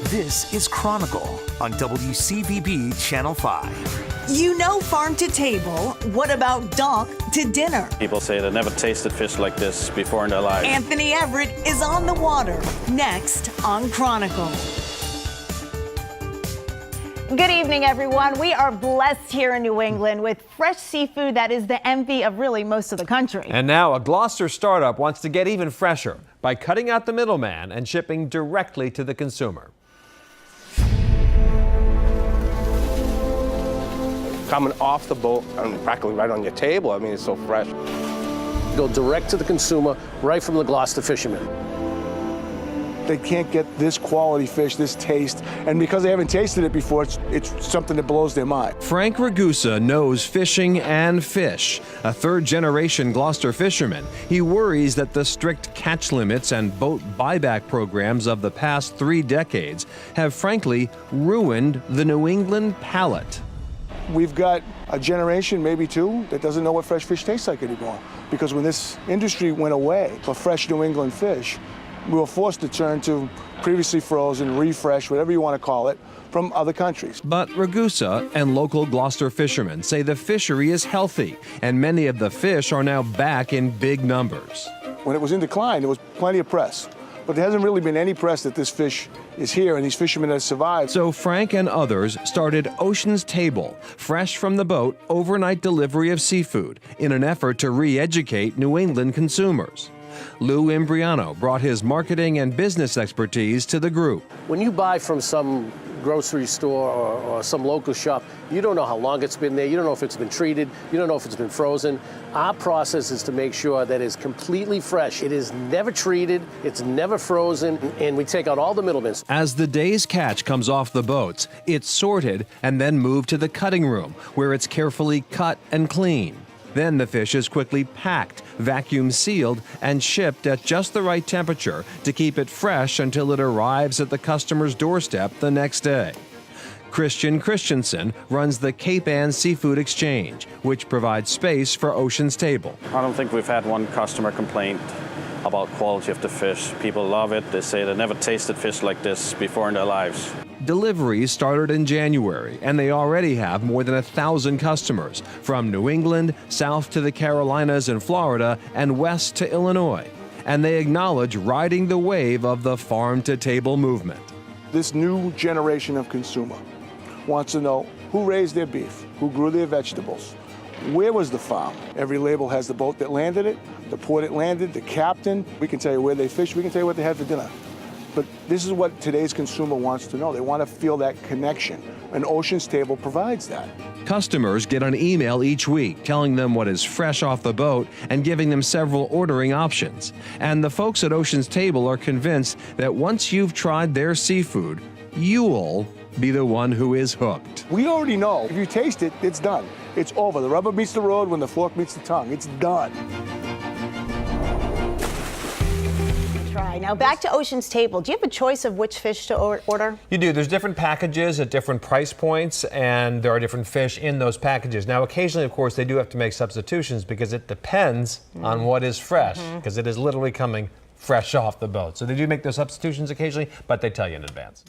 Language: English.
This is Chronicle on WCVB Channel 5. You know farm to table. What about dock to dinner? People say they never tasted fish like this before in their lives. Anthony Everett is on the water. Next on Chronicle. Good evening, everyone. We are blessed here in New England with fresh seafood that is the envy of really most of the country. And now a Gloucester startup wants to get even fresher by cutting out the middleman and shipping directly to the consumer. Coming off the boat and practically right on your table. I mean, it's so fresh. Go direct to the consumer, right from the Gloucester fishermen. They can't get this quality fish, this taste, and because they haven't tasted it before, it's something that blows their mind. Frank Ragusa knows fishing and fish. A third-generation Gloucester fisherman, he worries that the strict catch limits and boat buyback programs of the past 3 decades have frankly ruined the New England palate. We've got a generation, maybe 2, that doesn't know what fresh fish tastes like anymore. Because when this industry went away for fresh New England fish, we were forced to turn to previously frozen, refresh, whatever you want to call it, from other countries. But Ragusa and local Gloucester fishermen say the fishery is healthy, and many of the fish are now back in big numbers. When it was in decline, there was plenty of press. But there hasn't really been any press that this fish is here and these fishermen have survived. So Frank and others started Ocean's Table, fresh from the boat, overnight delivery of seafood, in an effort to re-educate New England consumers. Lou Imbriano brought his marketing and business expertise to the group. When you buy from some grocery store or some local shop, you don't know how long it's been there, you don't know if it's been treated, you don't know if it's been frozen. Our process is to make sure that it's completely fresh. It is never treated, it's never frozen, and we take out all the middlemen. As the day's catch comes off the boats, it's sorted and then moved to the cutting room, where it's carefully cut and cleaned. Then the fish is quickly packed, vacuum sealed, and shipped at just the right temperature to keep it fresh until it arrives at the customer's doorstep the next day. Christian Christensen runs the Cape Ann Seafood Exchange, which provides space for Ocean's Table. I don't think we've had one customer complaint about quality of the fish. People love it. They say they never tasted fish like this before in their lives. Deliveries started in January, and they already have more than 1,000 customers from New England, south to the Carolinas and Florida, and west to Illinois. And they acknowledge riding the wave of the farm-to-table movement. This new generation of consumer wants to know who raised their beef, who grew their vegetables, where was the farm. Every label has the boat that landed it, the port it landed, the captain. We can tell you where they fished, we can tell you what they had for dinner. But this is what today's consumer wants to know. They want to feel that connection, and Ocean's Table provides that. Customers get an email each week telling them what is fresh off the boat and giving them several ordering options. And the folks at Ocean's Table are convinced that once you've tried their seafood, you'll be the one who is hooked. We already know, if you taste it, it's done. It's over. The rubber meets the road when the fork meets the tongue. It's done. Now back to Ocean's Table. Do you have a choice of which fish to order? You do. There's different packages at different price points, and there are different fish in those packages. Now, occasionally, of course, they do have to make substitutions because it depends on what is fresh, because it is literally coming fresh off the boat. So they do make those substitutions occasionally, but they tell you in advance.